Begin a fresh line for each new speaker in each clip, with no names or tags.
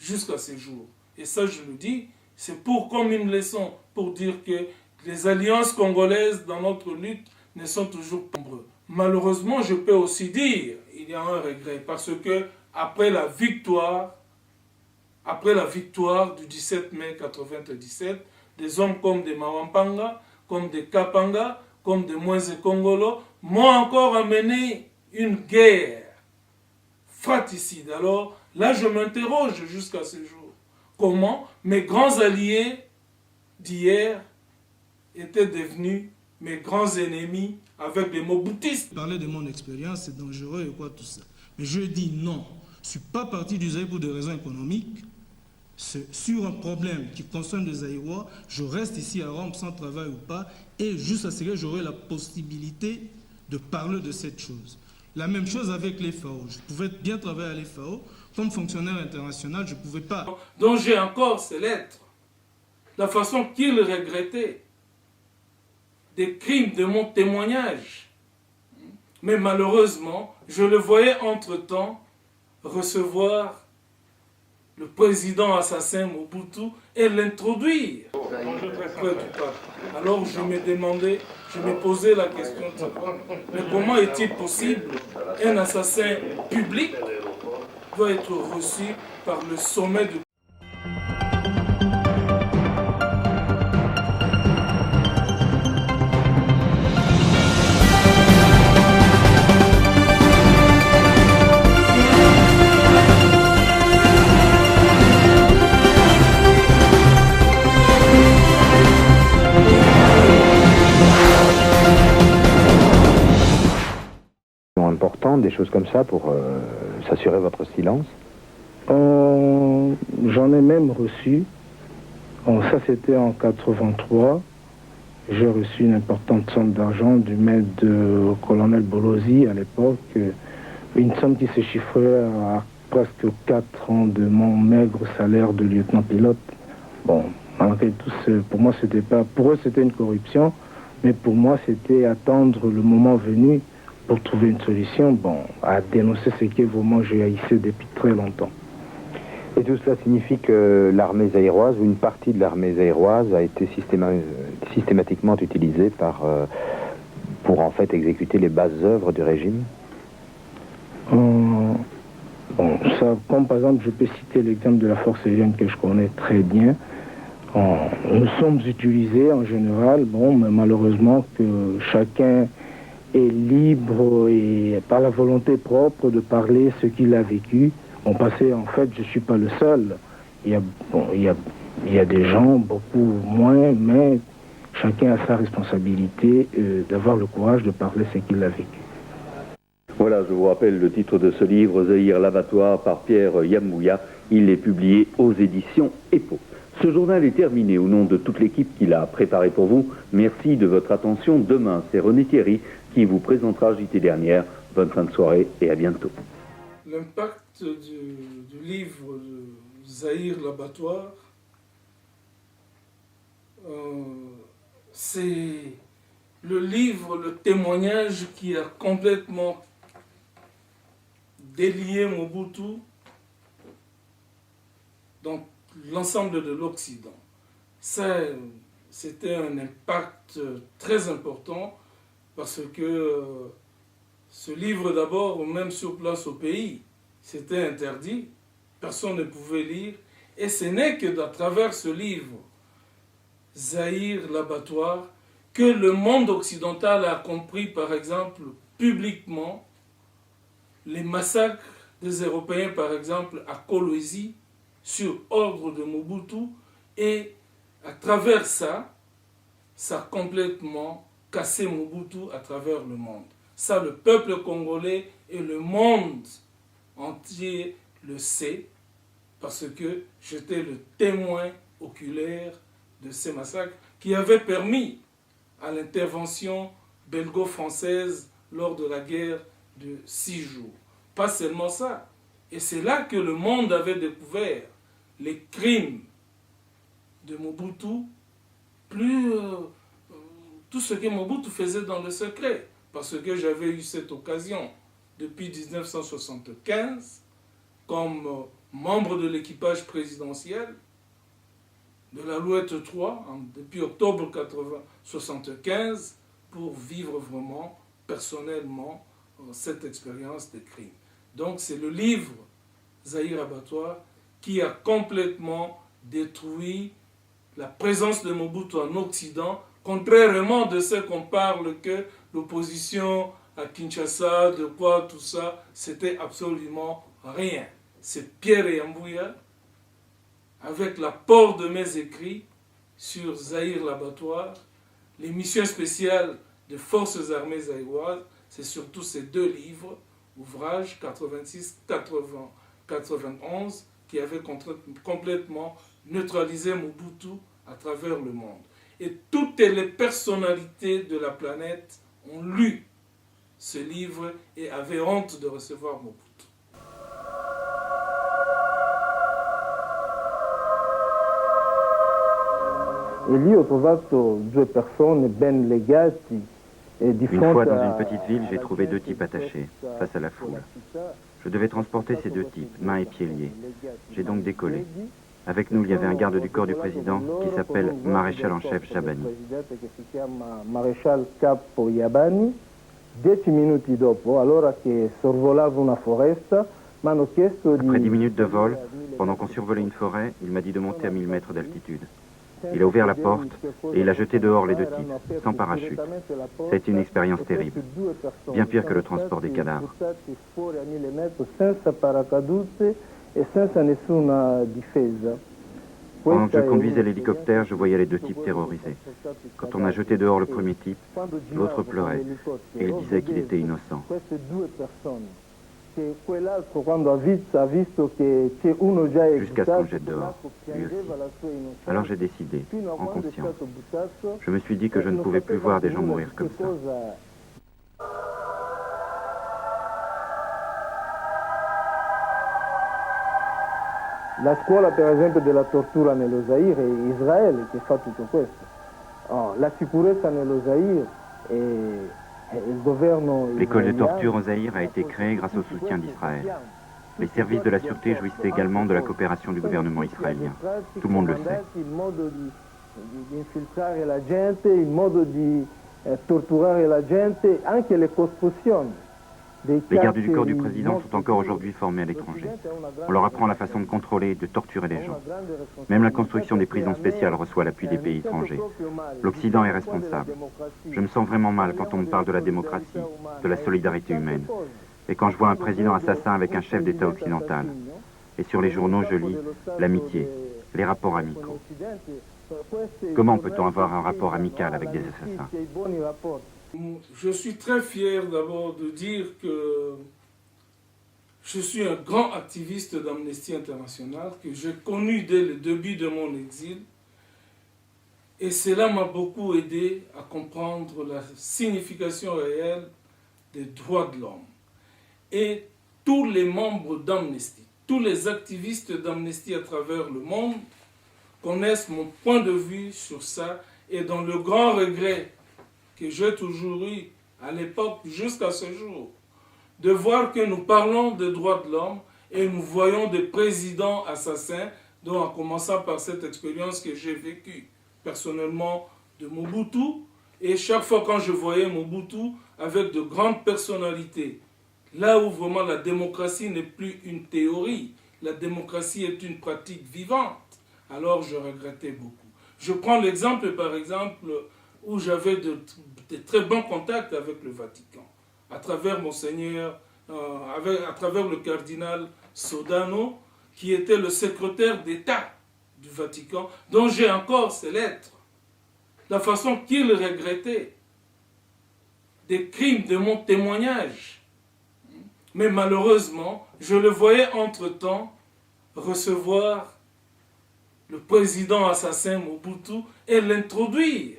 jusqu'à ce jour. Et ça, je le dis, c'est pour comme une leçon, pour dire que les alliances congolaises dans notre lutte ne sont toujours pas nombreuses. Malheureusement, je peux aussi dire, il y a un regret, parce que après la victoire du 17 mai 1997, des hommes comme des Mawampanga, comme des Kapanga, comme des Moise Congolo, m'ont encore amené une guerre fratricide. Alors là, je m'interroge jusqu'à ce jour. Comment mes grands alliés d'hier étaient devenus mes grands ennemis avec des Mobutistes.
Parler de mon expérience, c'est dangereux et quoi tout ça. Mais je dis non. Je ne suis pas parti du Zaïre pour des raisons économiques. C'est sur un problème qui concerne les Zaïrois, je reste ici à Rome sans travail ou pas, et juste à ce que j'aurai la possibilité de parler de cette chose. La même chose avec les FAO. Je pouvais bien travailler à l'FAO. Comme fonctionnaire international, je ne pouvais pas.
Donc j'ai encore ces lettres. La façon qu'il regrettait des crimes de mon témoignage. Mais malheureusement, je le voyais entre-temps recevoir le président assassin Mobutu et l'introduire. Alors je me demandais, je me posais la question, mais comment est-il possible qu'un assassin public doit être reçu par le sommet de...
Des choses comme ça pour s'assurer votre silence?
J'en ai même reçu. Ça, c'était en 83. J'ai reçu une importante somme d'argent du maître de colonel Bolozi à l'époque. Une somme qui se chiffrait à presque 4 ans de mon maigre salaire de lieutenant-pilote. Bon, malgré tout, pour moi, c'était pas... Pour eux, c'était une corruption, mais pour moi, c'était attendre le moment venu pour trouver une solution, à dénoncer ce que vraiment je haïssais depuis très longtemps.
Et tout cela signifie que l'armée zaïroise, ou une partie de l'armée zaïroise, a été systématiquement utilisée pour en fait exécuter les basses œuvres du régime?
Ça, comme par exemple, je peux citer l'exemple de la force aérienne que je connais très bien. Nous sommes utilisés en général, mais malheureusement que chacun est libre et par la volonté propre de parler ce qu'il a vécu. Parce que en fait, je ne suis pas le seul. Il y a des gens, beaucoup moins, mais chacun a sa responsabilité d'avoir le courage de parler ce qu'il a vécu.
Voilà, je vous rappelle le titre de ce livre, Zaïre l'abattoir, par Pierre Yamouya. Il est publié aux éditions EPO. Ce journal est terminé. Au nom de toute l'équipe qui l'a préparé pour vous, merci de votre attention. Demain, c'est René Thierry qui vous présentera JT Dernière. Bonne fin de soirée et à bientôt.
L'impact du livre de Zaïre l'abattoir, c'est le livre, le témoignage qui a complètement délié Mobutu dans l'ensemble de l'Occident. Ça, c'était un impact très important parce que ce livre d'abord, même sur place au pays, c'était interdit, personne ne pouvait lire, et ce n'est que à travers ce livre, Zaïre l'abattoir, que le monde occidental a compris, par exemple, publiquement, les massacres des Européens, par exemple, à Kolwezi, sur ordre de Mobutu, et à travers ça, ça a complètement cassé Mobutu à travers le monde. Ça, le peuple congolais et le monde entier le sait, parce que j'étais le témoin oculaire de ces massacres qui avaient permis à l'intervention belgo-française lors de la guerre de 6 jours. Pas seulement ça. Et c'est là que le monde avait découvert les crimes de Mobutu, tout ce que Mobutu faisait dans le secret. Parce que j'avais eu cette occasion depuis 1975, comme membre de l'équipage présidentiel de l'Alouette 3 depuis octobre 1975 pour vivre vraiment personnellement cette expérience des crimes. Donc c'est le livre Zahir Abattoir qui a complètement détruit la présence de Mobutu en Occident, contrairement de ce qu'on parle que l'opposition à Kinshasa, de quoi tout ça, c'était absolument rien. C'est Pierre Yambouya, avec l'apport de mes écrits sur Zahir l'Abattoir, les missions spéciales des forces armées zaïroises, c'est surtout ces deux livres, ouvrages 86-91, qui avaient complètement neutralisé Mobutu à travers le monde. Et toutes les personnalités de la planète ont lu ce livre et avaient honte de recevoir Mobutu.
E lì ho trovato due persone ben legati.
Une fois, dans une petite ville, j'ai trouvé deux types attachés, face à la foule. Je devais transporter ces deux types, mains et pieds liés. J'ai donc décollé. Avec nous, il y avait un garde du corps du président qui s'appelle maréchal en chef Jabani.
Maréchal Capo Jabani. 10 minuti dopo, allora che sorvolavo una foresta, m'hanno chiesto di...
Après 10 minutes de vol, pendant qu'on survolait une forêt, il m'a dit de monter à 1000 mètres d'altitude. Il a ouvert la porte et il a jeté dehors les deux types, sans parachute. C'est une expérience terrible, bien pire que le transport des cadavres. Pendant que je conduisais l'hélicoptère, je voyais les deux types terrorisés. Quand on a jeté dehors le premier type, l'autre pleurait et il disait qu'il était innocent. Jusqu'à ce qu'on jette dehors, lui aussi. Alors j'ai décidé, en conscience. Je me suis dit que je ne pouvais plus voir des gens mourir comme ça.
La scuola per esempio della tortura nello Zaire è Israele che fa tutto questo. La sicurezza nello Zaire è il governo.
L'école de torture au Zaïre a été créée grâce au soutien d'Israël. Les services de la sûreté jouissaient également de la coopération du gouvernement israélien. Tout le monde le sait.
Il modo di infiltrare la gente, il modo di torturare la gente, anche le costruzioni.
Les gardes du corps du président sont encore aujourd'hui formés à l'étranger. On leur apprend la façon de contrôler et de torturer les gens. Même la construction des prisons spéciales reçoit l'appui des pays étrangers. L'Occident est responsable. Je me sens vraiment mal quand on me parle de la démocratie, de la solidarité humaine. Et quand je vois un président assassin avec un chef d'État occidental. Et sur les journaux, je lis l'amitié, les rapports amicaux. Comment peut-on avoir un rapport amical avec des assassins ?
Je suis très fier d'abord de dire que je suis un grand activiste d'Amnesty International, que j'ai connu dès le début de mon exil. Et cela m'a beaucoup aidé à comprendre la signification réelle des droits de l'homme. Et tous les membres d'Amnesty, tous les activistes d'Amnesty à travers le monde connaissent mon point de vue sur ça. Et dans le grand regret que j'ai toujours eu à l'époque jusqu'à ce jour, de voir que nous parlons des droits de l'homme et nous voyons des présidents assassins, dont en commençant par cette expérience que j'ai vécue personnellement de Mobutu, et chaque fois quand je voyais Mobutu avec de grandes personnalités, là où vraiment la démocratie n'est plus une théorie, la démocratie est une pratique vivante, alors je regrettais beaucoup. Je prends l'exemple par exemple où j'avais de très bons contacts avec le Vatican, à travers Monseigneur, à travers le cardinal Sodano, qui était le secrétaire d'État du Vatican, dont j'ai encore ses lettres. La façon qu'il regrettait des crimes de mon témoignage. Mais malheureusement, je le voyais entre-temps recevoir le président assassin Mobutu et l'introduire.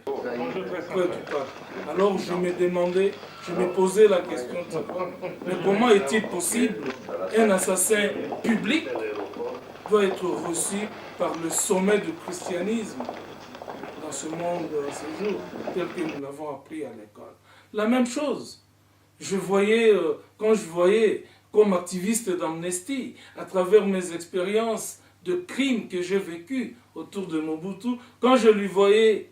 Alors je me demandais, je me posais la question de savoir, mais comment est-il possible qu'un assassin public doit être reçu par le sommet du christianisme dans ce monde, ce jour, tel que nous l'avons appris à l'école. La même chose, je voyais, quand je voyais comme activiste d'Amnesty, à travers mes expériences de crimes que j'ai vécus autour de Mobutu, quand je lui voyais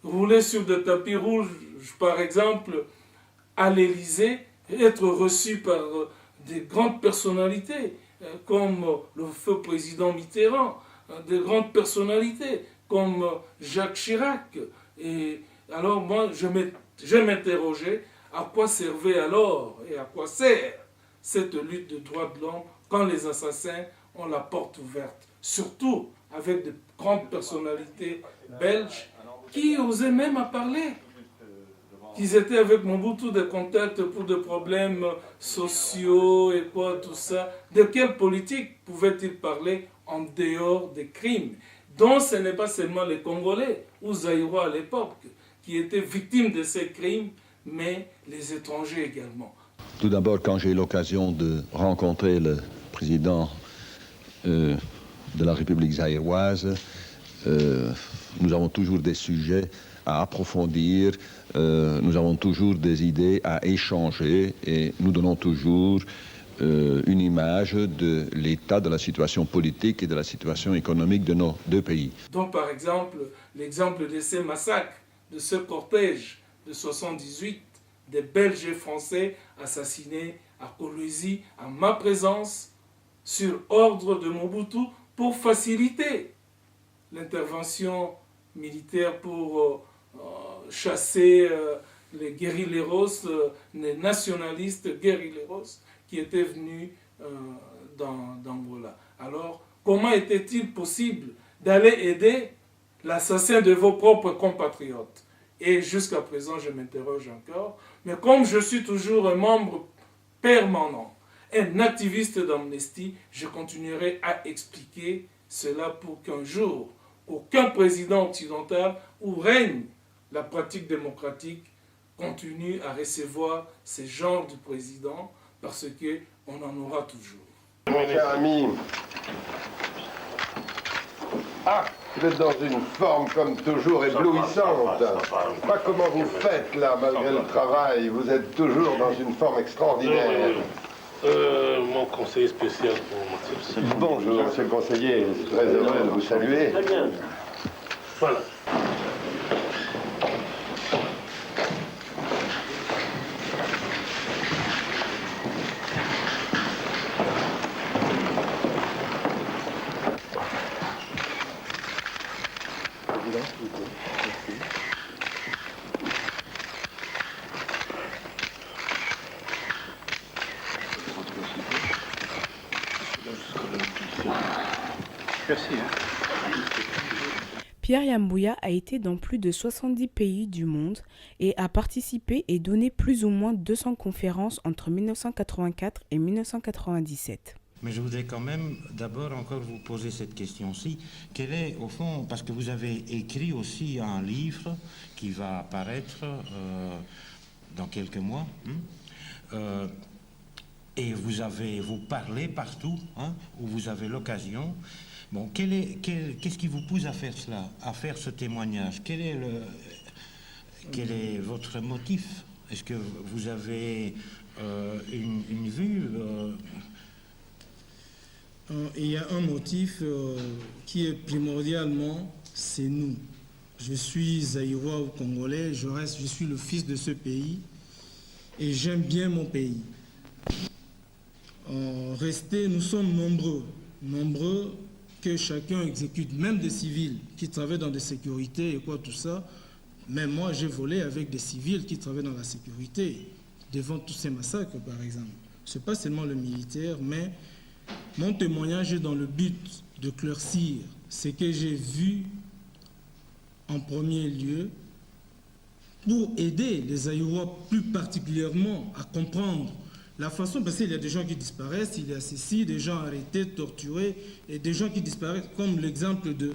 rouler sur des tapis rouges, par exemple, à l'Élysée, être reçu par des grandes personnalités, comme le feu président Mitterrand, des grandes personnalités, comme Jacques Chirac. Et alors moi, je m'interrogeais à quoi servait alors et à quoi sert cette lutte de droits de l'homme quand les assassins ont la porte ouverte, surtout avec de grandes personnalités belges qui osaient même à parler, qu'ils étaient avec Mobutu des contacts pour des problèmes sociaux et quoi, tout ça. De quelle politique pouvaient-ils parler en dehors des crimes, dont ce n'est pas seulement les Congolais ou Zaïrois à l'époque qui étaient victimes de ces crimes, mais les étrangers également.
Tout d'abord, quand j'ai eu l'occasion de rencontrer le président de la République zaïroise, nous avons toujours des sujets à approfondir, nous avons toujours des idées à échanger et nous donnons toujours une image de l'état de la situation politique et de la situation économique de nos deux pays.
Donc par exemple, l'exemple de ces massacres, de ce cortège de 78, des Belges et Français assassinés à Kolwezi, en ma présence, sur ordre de Mobutu, pour faciliter l'intervention militaire pour chasser les guérilleros, les nationalistes guérilleros qui étaient venus d'Angola. Alors, comment était-il possible d'aller aider l'assassin de vos propres compatriotes? Et jusqu'à présent, je m'interroge encore. Mais comme je suis toujours un membre permanent, un activiste d'Amnesty, je continuerai à expliquer cela pour qu'un jour, aucun président occidental où règne la pratique démocratique continue à recevoir ce genre de président, parce qu'on en aura toujours.
Mon cher ami, vous êtes dans une forme comme toujours éblouissante. Je sais pas comment vous faites là, malgré le travail. Vous êtes toujours dans une forme extraordinaire.
Mon conseiller spécial pour Mathieu.
Bonjour, monsieur le conseiller. Je suis très heureux de vous saluer.
Très bien. Voilà.
Pierre Yambouya a été dans plus de 70 pays du monde et a participé et donné plus ou moins 200 conférences entre 1984 et 1997.
Mais je voudrais quand même d'abord encore vous poser cette question-ci. Quel est, au fond, parce que vous avez écrit aussi un livre qui va apparaître dans quelques mois, et vous parlez partout, où vous avez l'occasion. Bon, qu'est-ce qui vous pousse à faire cela, à faire ce témoignage? Quel est votre motif? Est-ce que vous avez une vue
Il y a un motif qui est primordialement, c'est nous. Je suis zaïrois ou congolais, je suis le fils de ce pays et j'aime bien mon pays. Nous sommes nombreux que chacun exécute, même des civils qui travaillent dans des sécurités et quoi tout ça. Même moi, j'ai volé avec des civils qui travaillent dans la sécurité, devant tous ces massacres, par exemple. Ce n'est pas seulement le militaire, mais mon témoignage est dans le but de d'éclaircir ce que j'ai vu en premier lieu pour aider les Zaïrois plus particulièrement à comprendre la façon, parce qu'il y a des gens qui disparaissent, il y a ceci, des gens arrêtés, torturés, et des gens qui disparaissent, comme l'exemple de...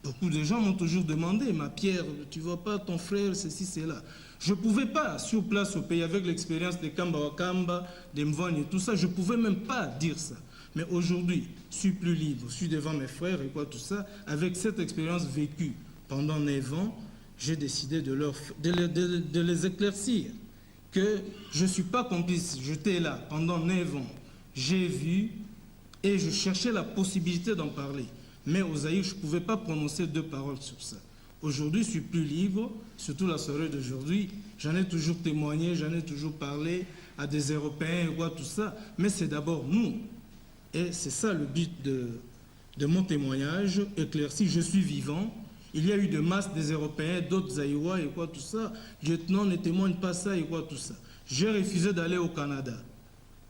Beaucoup de gens m'ont toujours demandé, ma Pierre, tu ne vois pas ton frère, ceci, cela. Je ne pouvais pas, sur place au pays, avec l'expérience de Kamba Wakamba, de Mvogne et tout ça, je ne pouvais même pas dire ça. Mais aujourd'hui, je suis plus libre, je suis devant mes frères et quoi tout ça, avec cette expérience vécue pendant 9 ans, j'ai décidé de les éclaircir. que je ne suis pas complice. J'étais là pendant 9 ans. J'ai vu et je cherchais la possibilité d'en parler. Mais au Zaïre, je ne pouvais pas prononcer 2 paroles sur ça. Aujourd'hui, je suis plus libre, surtout la soirée d'aujourd'hui. J'en ai toujours témoigné, j'en ai toujours parlé à des Européens et quoi, tout ça. Mais c'est d'abord nous. Et c'est ça le but de mon témoignage, éclairci. Je suis vivant. Il y a eu de masse des Européens, d'autres Zaïrois et quoi, tout ça. Lieutenant ne témoigne pas ça et quoi, tout ça. J'ai refusé d'aller au Canada.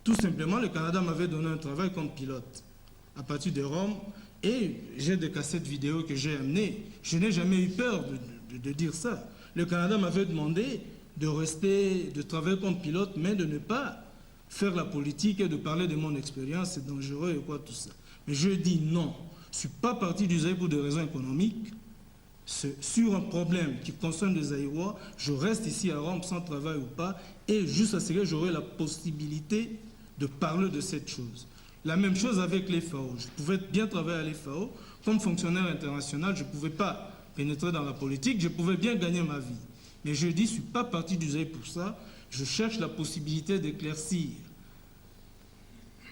Tout simplement, le Canada m'avait donné un travail comme pilote à partir de Rome. Et j'ai des cassettes vidéo que j'ai amenées. Je n'ai jamais eu peur de dire ça. Le Canada m'avait demandé de rester, de travailler comme pilote, mais de ne pas faire la politique et de parler de mon expérience. C'est dangereux et quoi, tout ça. Mais je dis non. Je ne suis pas parti du Zaïre pour des raisons économiques. Sur un problème qui concerne les Zaïrois, je reste ici à Rome sans travail ou pas, et juste à ce que j'aurai la possibilité de parler de cette chose. La même chose avec les FAO. Je pouvais bien travailler à l'FAO. Comme fonctionnaire international, je ne pouvais pas pénétrer dans la politique, je pouvais bien gagner ma vie. Mais je dis, je ne suis pas parti du Zaïre pour ça. Je cherche la possibilité d'éclaircir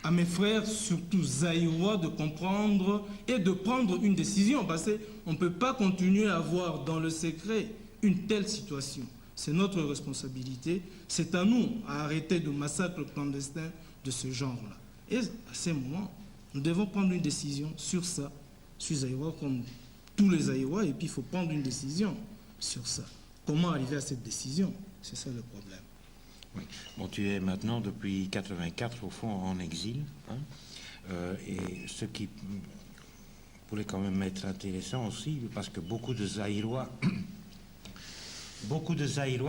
à mes frères, surtout zaïrois, de comprendre et de prendre une décision. Parce qu'on ne peut pas continuer à avoir dans le secret une telle situation. C'est notre responsabilité. C'est à nous à arrêter de massacres clandestins de ce genre-là. Et à ces moments, nous devons prendre une décision sur ça. Je suis zaïrois comme tous les zaïrois, et puis il faut prendre une décision sur ça. Comment arriver à cette décision? C'est ça le problème.
Oui. Bon, tu es maintenant depuis 1984 au fond en exil, hein, et ce qui pourrait quand même être intéressant aussi, parce que beaucoup de Zaïrois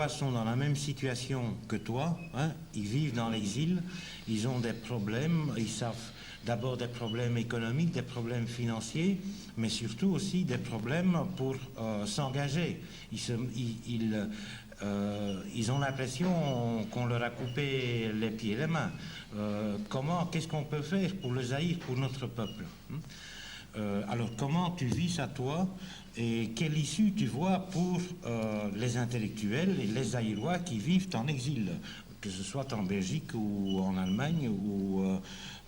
sont dans la même situation que toi, hein. Ils vivent dans l'exil, ils ont des problèmes, ils savent d'abord des problèmes économiques, des problèmes financiers, mais surtout aussi des problèmes pour s'engager. Ils ont l'impression qu'on leur a coupé les pieds et les mains. Qu'est-ce qu'on peut faire pour le Zaïre, pour notre peuple, hein? Alors comment tu vis ça toi, et quelle issue tu vois pour les intellectuels et les Zaïrois qui vivent en exil, que ce soit en Belgique ou en Allemagne ou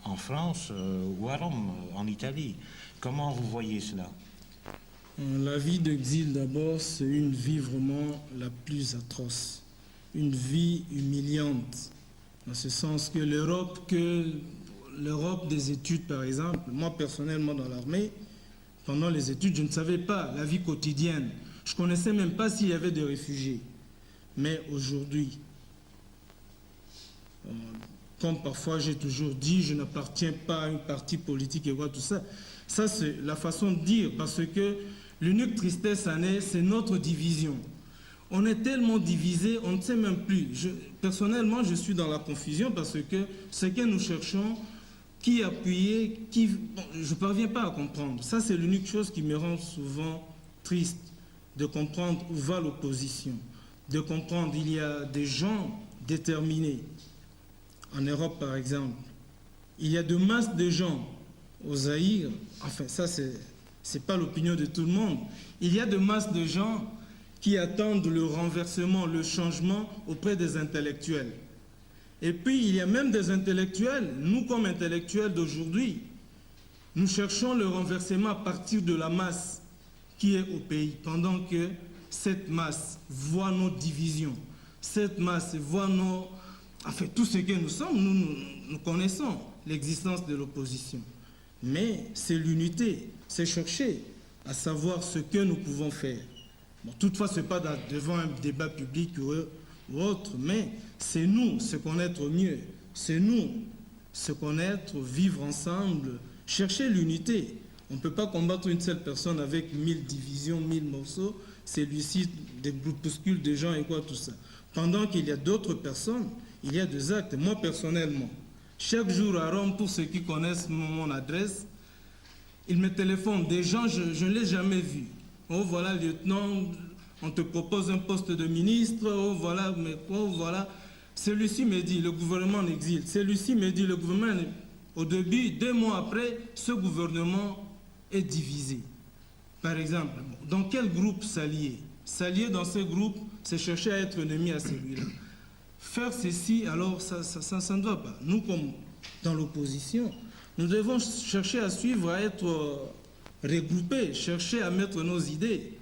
en France ou à Rome, en Italie? Comment vous voyez cela?
La vie d'exil, d'abord, c'est une vie vraiment la plus atroce. Une vie humiliante. Dans ce sens que l'Europe des études, par exemple, moi personnellement dans l'armée, pendant les études, je ne savais pas la vie quotidienne. Je ne connaissais même pas s'il y avait des réfugiés. Mais aujourd'hui, comme parfois j'ai toujours dit, je n'appartiens pas à une partie politique et quoi, tout ça. Ça, c'est la façon de dire, parce que l'unique tristesse en est, c'est notre division. On est tellement divisés, on ne sait même plus. Personnellement, je suis dans la confusion parce que ce que nous cherchons, qui appuyer, je ne parviens pas à comprendre. Ça, c'est l'unique chose qui me rend souvent triste, de comprendre où va l'opposition, de comprendre qu'il y a des gens déterminés. En Europe, par exemple, il y a de masses de gens au Zaïre, enfin, ça, c'est pas l'opinion de tout le monde. Il y a de masses de gens qui attendent le renversement, le changement auprès des intellectuels. Et puis, il y a même des intellectuels, nous comme intellectuels d'aujourd'hui, nous cherchons le renversement à partir de la masse qui est au pays, pendant que cette masse voit nos divisions, cette masse voit enfin, tout ce que nous sommes, nous connaissons l'existence de l'opposition. Mais c'est l'unité, c'est chercher à savoir ce que nous pouvons faire. Bon, toutefois, ce n'est pas devant un débat public ou autre, mais c'est nous se connaître mieux, c'est nous se connaître, vivre ensemble, chercher l'unité. On ne peut pas combattre une seule personne avec 1000 divisions, 1000 morceaux, celui-ci, des groupuscules de gens et quoi, tout ça. Pendant qu'il y a d'autres personnes, il y a des actes. Moi, personnellement, chaque jour à Rome, pour ceux qui connaissent mon adresse, ils me téléphonent. Des gens, je ne l'ai jamais vu. Oh, voilà, lieutenant, on te propose un poste de ministre. Oh, voilà, mais oh, voilà. Celui-ci me dit, le gouvernement en exil. Celui-ci me dit, le gouvernement, au début, 2 mois après, ce gouvernement est divisé. Par exemple, dans quel groupe s'allier? S'allier dans ce groupe, c'est chercher à être ennemi à celui-là. faire ceci, alors ça ne va pas. Nous, comme dans l'opposition, nous devons chercher à suivre, à être regroupés, chercher à mettre nos idées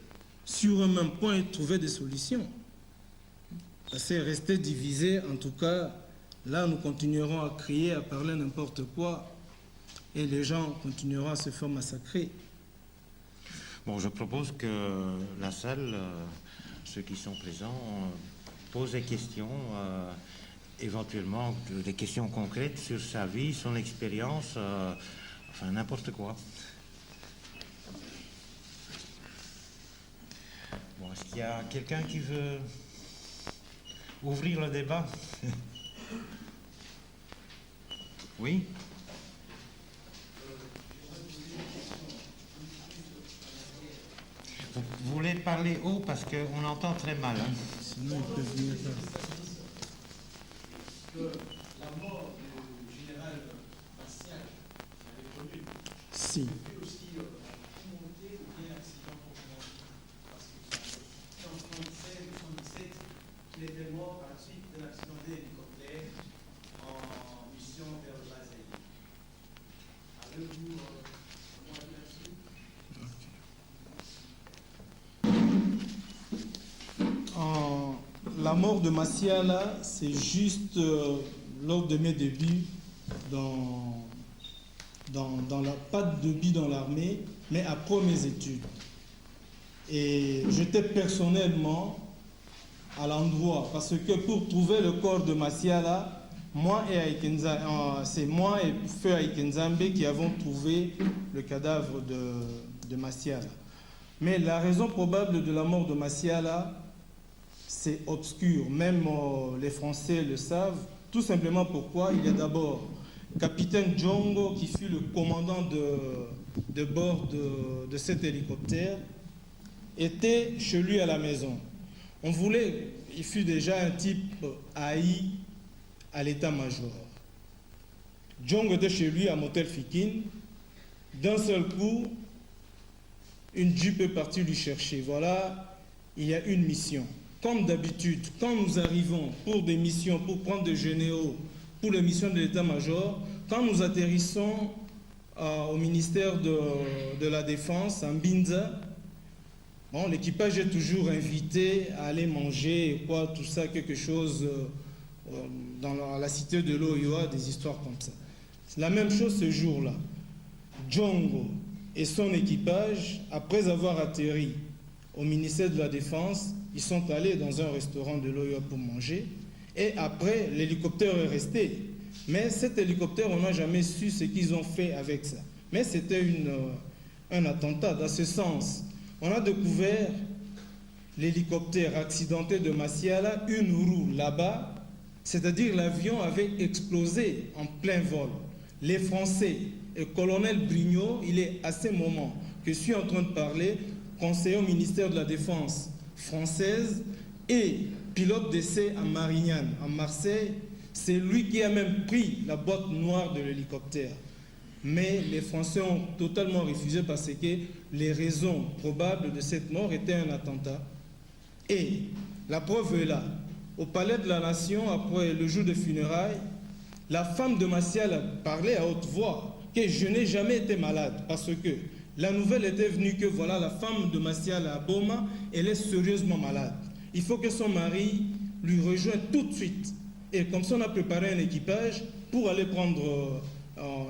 sur un même point et trouver des solutions. C'est rester divisé, en tout cas, là nous continuerons à crier, à parler n'importe quoi, et les gens continueront à se faire massacrer.
Bon, je propose que la salle, ceux qui sont présents, posent des questions, éventuellement des questions concrètes sur sa vie, son expérience, enfin n'importe quoi. Bon, est-ce qu'il y a quelqu'un qui veut ouvrir le débat? Oui? Vous voulez parler haut parce qu'on entend très mal. Hein?
Sinon, ils peuvent venir faire.
La mort du général Martial, avait connu.
Si.
Et aussi remonter ou bien accident pour parce que en 1976 ou 1977, il était mort à la suite d'un accident d'hélicoptère en mission vers le Brésil. Avez-vous un avis là-dessus?
La mort de Massiala, c'est juste lors de mes débuts pas de début dans l'armée, mais après mes études. Et j'étais personnellement à l'endroit, parce que pour trouver le corps de Massiala, c'est moi et Feu Aikenzambe qui avons trouvé le cadavre de Massiala. Mais la raison probable de la mort de Massiala, c'est obscur, même les Français le savent, tout simplement pourquoi il y a d'abord capitaine Djongo qui fut le commandant de bord de cet hélicoptère, était chez lui à la maison. Il fut déjà un type haï à l'état-major. Djongo était chez lui à Motel Fikin, d'un seul coup, une jupe est partie lui chercher. Voilà, il y a une mission. Comme d'habitude, quand nous arrivons pour des missions, pour prendre des généraux, pour les missions de l'état-major, quand nous atterrissons au ministère de la Défense, à Mbinza, bon, l'équipage est toujours invité à aller manger, tout ça, quelque chose dans la cité de l'Oyoa, des histoires comme ça. C'est la même chose ce jour-là. Djongo et son équipage, après avoir atterri au ministère de la Défense, ils sont allés dans un restaurant de l'Oyoa pour manger. Et après, l'hélicoptère est resté. Mais cet hélicoptère, on n'a jamais su ce qu'ils ont fait avec ça. Mais c'était un attentat. Dans ce sens, on a découvert l'hélicoptère accidenté de Massiala, une roue là-bas. C'est-à-dire l'avion avait explosé en plein vol. Les Français et colonel Brignot, il est à ce moment que je suis en train de parler, conseiller au ministère de la Défense française et pilote d'essai à Marignane, en Marseille. C'est lui qui a même pris la boîte noire de l'hélicoptère. Mais les Français ont totalement refusé parce que les raisons probables de cette mort étaient un attentat. Et la preuve est là. Au Palais de la Nation, après le jour des funérailles, la femme de Massiala parlait à haute voix que je n'ai jamais été malade parce que la nouvelle était venue que voilà, la femme de Massiala à Boma, elle est sérieusement malade. Il faut que son mari lui rejoigne tout de suite. Et comme ça, on a préparé un équipage pour aller prendre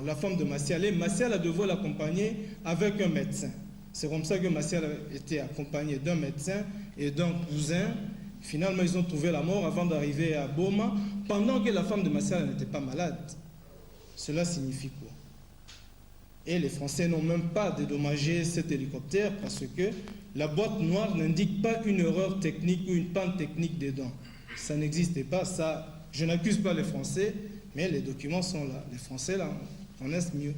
la femme de Massiala. Massiala devait l'accompagner avec un médecin. C'est comme ça que Massiala était accompagné d'un médecin et d'un cousin. Finalement, ils ont trouvé la mort avant d'arriver à Boma, pendant que la femme de Massiala n'était pas malade. Cela signifie quoi? Et les Français n'ont même pas dédommagé cet hélicoptère parce que la boîte noire n'indique pas une erreur technique ou une panne technique dedans. Ça n'existait pas, ça. Je n'accuse pas les Français, mais les documents sont là. Les Français, là, connaissent mieux.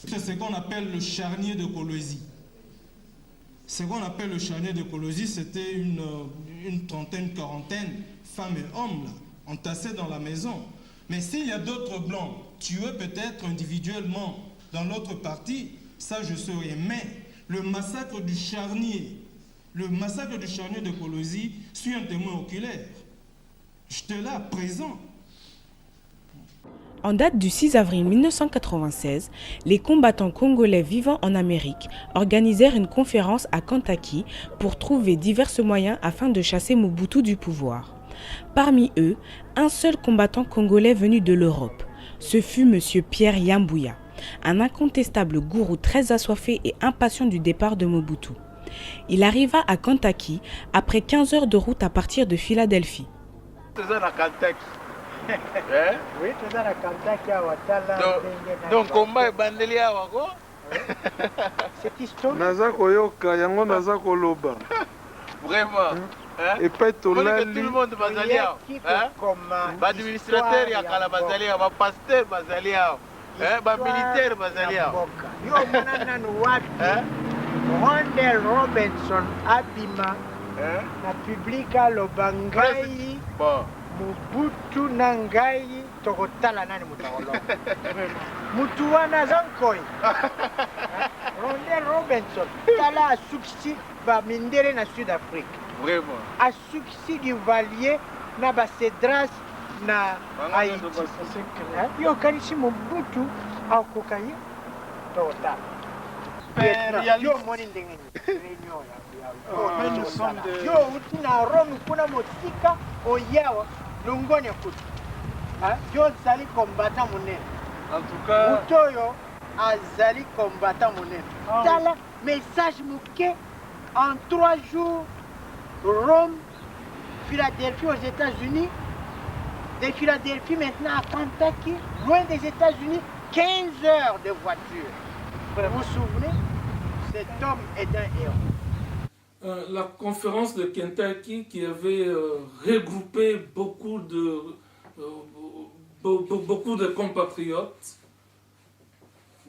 C'est ce qu'on appelle le charnier de Kolwezi. Ce qu'on appelle le charnier de Kolwezi, c'était une trentaine, quarantaine, femmes et hommes, là, entassés dans la maison. Mais s'il y a d'autres blancs tués peut-être individuellement dans l'autre partie, ça je sais rien. Mais le massacre du charnier de Kolwezi suit un témoin oculaire. J'étais là, présent.
En date du 6 avril 1996, les combattants congolais vivant en Amérique organisèrent une conférence à Kentucky pour trouver divers moyens afin de chasser Mobutu du pouvoir. Parmi eux, un seul combattant congolais venu de l'Europe. Ce fut M. Pierre Yambouya, un incontestable gourou très assoiffé et impatient du départ de Mobutu. Il arriva à Kentucky après 15 heures de route à partir de Philadelphie.
Oui, tu as la Kentucky à Ouattara.
Donc, combat est bandeli à Ouago.
C'est historique.
Nazako yoka, yango nazako loba.
Vraiment.
Et pas tout
le monde bazalia. L'administrateur yakala bazalia, le pasteur bazalia, le militaire bazalia.
Yo monana wapi. Rondel Robinson abima na publika lobangai. Mobutu nangai tokotala nani mutakolo. Mutu wana zankoi. Rondel Robinson tala succès va mindere na Sud-Afrique.
Vraiment.
A succès du Valier na Cedras na Haïti. Yo kanisi Mobutu akokaye tokotala. Yo moni ndenge réunion ya.
Nous sommes de
yo utina Rome kuna motika oyawa longoni akuti. Yo zali combattant monene.
En tout cas,
Mutoyo azali combattant monene. Tala message muke en 3 jours Rome, Philadelphie aux États-Unis, de Philadelphie maintenant à Kentucky, loin des États-Unis, 15 heures de voiture. Vous vous souvenez? Cet homme est un héros.
La conférence de Kentucky qui avait regroupé beaucoup de compatriotes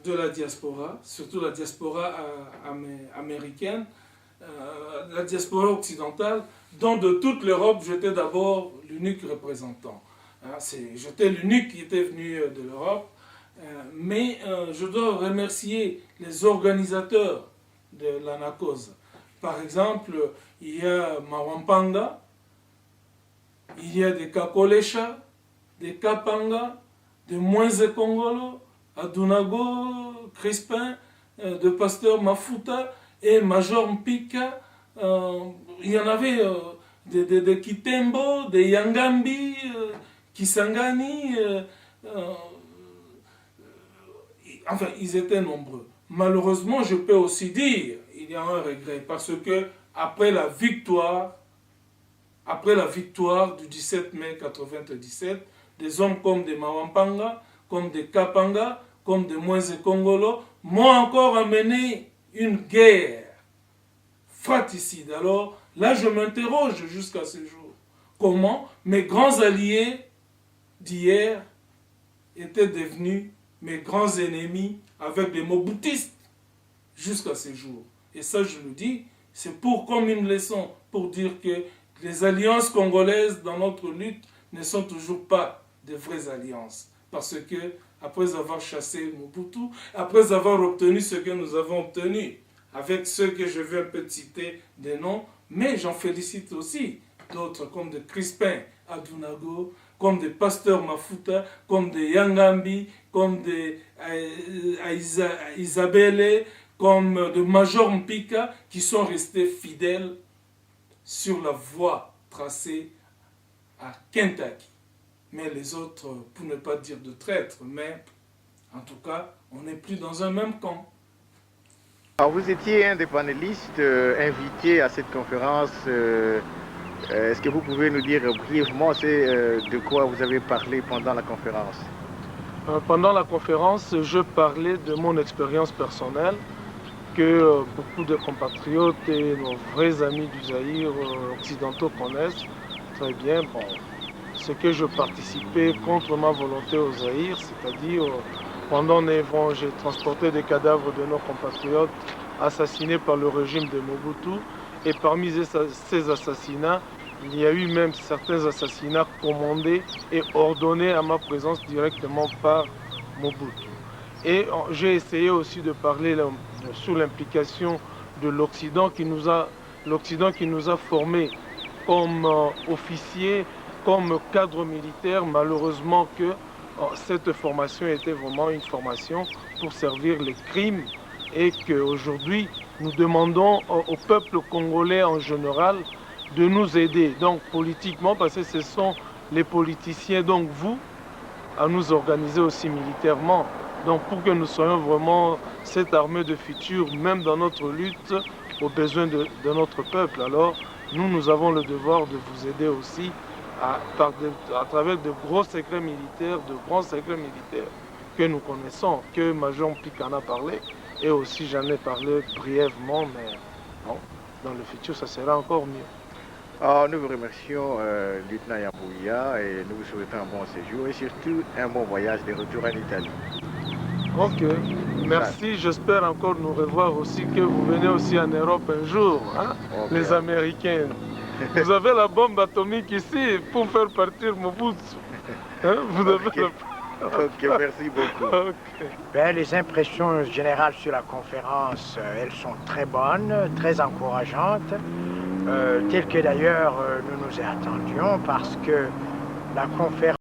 de la diaspora, surtout la diaspora américaine, la diaspora occidentale, dont de toute l'Europe, j'étais d'abord l'unique représentant. J'étais l'unique qui était venu de l'Europe, mais je dois remercier les organisateurs de l'Anacose. Par exemple, il y a Mawampanga, il y a des Kakolesha, des Kapanga, des Mwenze Kongolo, Adunago, Crispin, de Pasteur Mafuta et Major Mpika. Il y en avait des Kitembo, des Yangambi, Kisangani. Enfin, ils étaient nombreux. Malheureusement, je peux aussi dire, il y a un regret, parce que après la victoire du 17 mai 1997, des hommes comme des Mawampanga, comme des Kapanga, comme des Mwenze Kongolo, m'ont encore amené une guerre fratricide. Alors là, je m'interroge jusqu'à ce jour. Comment mes grands alliés d'hier étaient devenus mes grands ennemis avec des mobutistes jusqu'à ce jour. Et ça, je le dis, c'est pour comme une leçon, pour dire que les alliances congolaises dans notre lutte ne sont toujours pas de vraies alliances. Parce que, après avoir chassé Mobutu, après avoir obtenu ce que nous avons obtenu, avec ceux que je vais un peu citer des noms, mais j'en félicite aussi d'autres comme de Crispin Adunago, comme des Pasteurs Mafuta, comme des Yangambi, comme des Isabelle, comme de Major Mpika, qui sont restés fidèles sur la voie tracée à Kentucky. Mais les autres, pour ne pas dire de traîtres, mais en tout cas, on n'est plus dans un même camp.
Alors vous étiez un des panélistes invités à cette conférence. Est-ce que vous pouvez nous dire brièvement de quoi vous avez parlé pendant la conférence?
Pendant la conférence, je parlais de mon expérience personnelle que beaucoup de compatriotes et nos vrais amis du Zaïre occidentaux connaissent très bien. Bon, c'est que je participais contre ma volonté au Zaïre, c'est-à-dire pendant j'ai transporté des cadavres de nos compatriotes assassinés par le régime de Mobutu. Et parmi ces assassinats, il y a eu même certains assassinats commandés et ordonnés à ma présence directement par Mobutu. Et j'ai essayé aussi de parler sur l'implication de l'Occident qui nous a formés comme officiers comme cadre militaire, malheureusement que cette formation était vraiment une formation pour servir les crimes et qu'aujourd'hui, nous demandons au peuple congolais en général de nous aider, donc politiquement, parce que ce sont les politiciens, donc vous, à nous organiser aussi militairement. Donc pour que nous soyons vraiment cette armée de futur, même dans notre lutte, aux besoins de notre peuple. Alors nous avons le devoir de vous aider aussi à travers de gros secrets militaires, de grands secrets militaires que nous connaissons, que Major Mpik en a parlé, et aussi j'en ai parlé brièvement, mais bon, dans le futur ça sera encore mieux.
Alors, nous vous remercions, lieutenant Yambouya, et nous vous souhaitons un bon séjour et surtout un bon voyage de retour en Italie.
Ok, merci. J'espère encore nous revoir aussi, que vous venez aussi en Europe un jour, hein, okay. Les Américains. Vous avez la bombe atomique ici pour faire partir Mobutu. Hein, vous avez
okay. Ok, merci beaucoup.
Okay.
Ben, les impressions générales sur la conférence, elles sont très bonnes, très encourageantes, telles que d'ailleurs nous nous y attendions, parce que la conférence